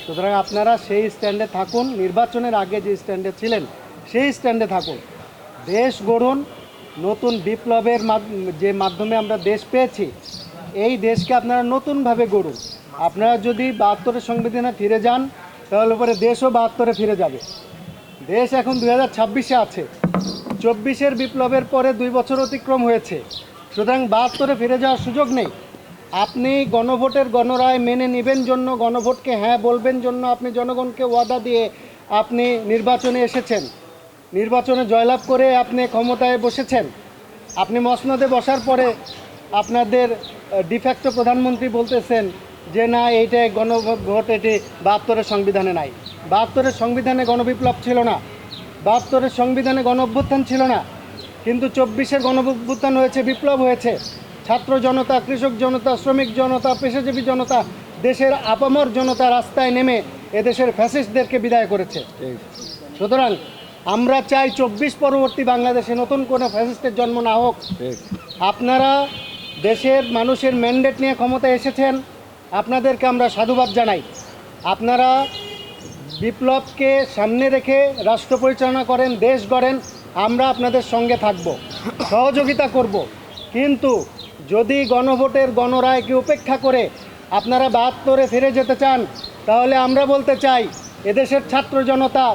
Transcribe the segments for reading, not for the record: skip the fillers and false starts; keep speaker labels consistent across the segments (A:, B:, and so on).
A: সুতরাং আপনারা সেই স্ট্যান্ডে থাকুন, নির্বাচনের আগে যে স্ট্যান্ডে ছিলেন সেই স্ট্যান্ডে থাকুন। দেশ গড়ুন, নতুন বিপ্লবের যে মাধ্যমে আমরা দেশ পেয়েছি, এই দেশকে আপনারা নতুনভাবে গড়ুন। আপনারা যদি ৭২-এর সংবিধানে ফিরে যান, তাহলে পরে দেশও ৭২-এ ফিরে যাবে। দেশ এখন 2026-এ আছে, 24-এর বিপ্লবের পরে 2 বছর অতিক্রম হয়েছে। সুতরাং ৭২-এ ফিরে যাওয়ার সুযোগ নেই। আপনি গণভোটের গণরায় মেনে নেবেন জন্য, গণভোটকে হ্যাঁ বলবেন জন্য আপনি জনগণকে ওয়াদা দিয়ে আপনি নির্বাচনে এসেছেন, নির্বাচনে জয়লাভ করে আপনি ক্ষমতায় বসেছেন। আপনি মসনদে বসার পরে আপনাদের ডিফ্যাক্টো প্রধানমন্ত্রী বলতেছেন যে না, এইটাই গণভোট, এটি ৭২-এর সংবিধানে নাই। ৭২-এর সংবিধানে গণবিপ্লব ছিল না, ৭২-এর সংবিধানে গণ অভ্যুত্থান ছিল না, কিন্তু 24-এর গণ অভ্যুত্থান হয়েছে, বিপ্লব হয়েছে। ছাত্র জনতা, কৃষক জনতা, শ্রমিক জনতা, পেশাজীবী জনতা, দেশের আপামর জনতা রাস্তায় নেমে এদেশের ফ্যাসিস্টদেরকে বিদায় করেছে। সুতরাং আমরা চাই 24 পরবর্তী বাংলাদেশে নতুন কোনো ফ্যাসিস্টের জন্ম না হোক। আপনারা দেশের মানুষের ম্যান্ডেট নিয়ে ক্ষমতায় এসেছেন, আপনাদেরকে আমরা সাধুবাদ জানাই। আপনারা বিপ্লবকে সামনে রেখে রাষ্ট্র পরিচালনা করেন, দেশ গড়েন, আমরা আপনাদের সঙ্গে থাকব, সহযোগিতা করব। কিন্তু যদি গণভোটের গণরায়কে উপেক্ষা করে আপনারা ৭২-এ ফিরে যেতে চান, তাহলে আমরা বলতে চাই এদেশের ছাত্র জনতা,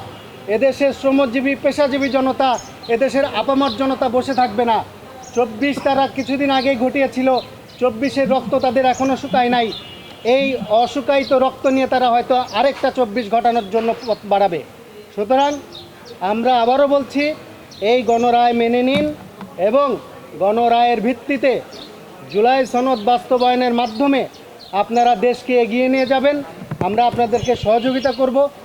A: এদেশের শ্রমজীবী পেশাজীবী জনতা, এদেশের আপামর জনতা বসে থাকবে না। 24 তারা কিছুদিন আগেই ঘটিয়েছিল, 24-এর রক্ত তাদের এখনও শুকায় নাই। এই অশুকায়িত রক্ত নিয়ে তারা হয়তো আরেকটা 24 ঘটানোর জন্য পথ বাড়াবে। সুতরাং আমরা আবারও বলছি, এই গণরায় মেনে নিন এবং গণরায়ের ভিত্তিতে জুলাই সনদ বাস্তবায়নের মাধ্যমে আপনারা দেশকে এগিয়ে নিয়ে যাবেন। আমরা আপনাদেরকে সহযোগিতা করব।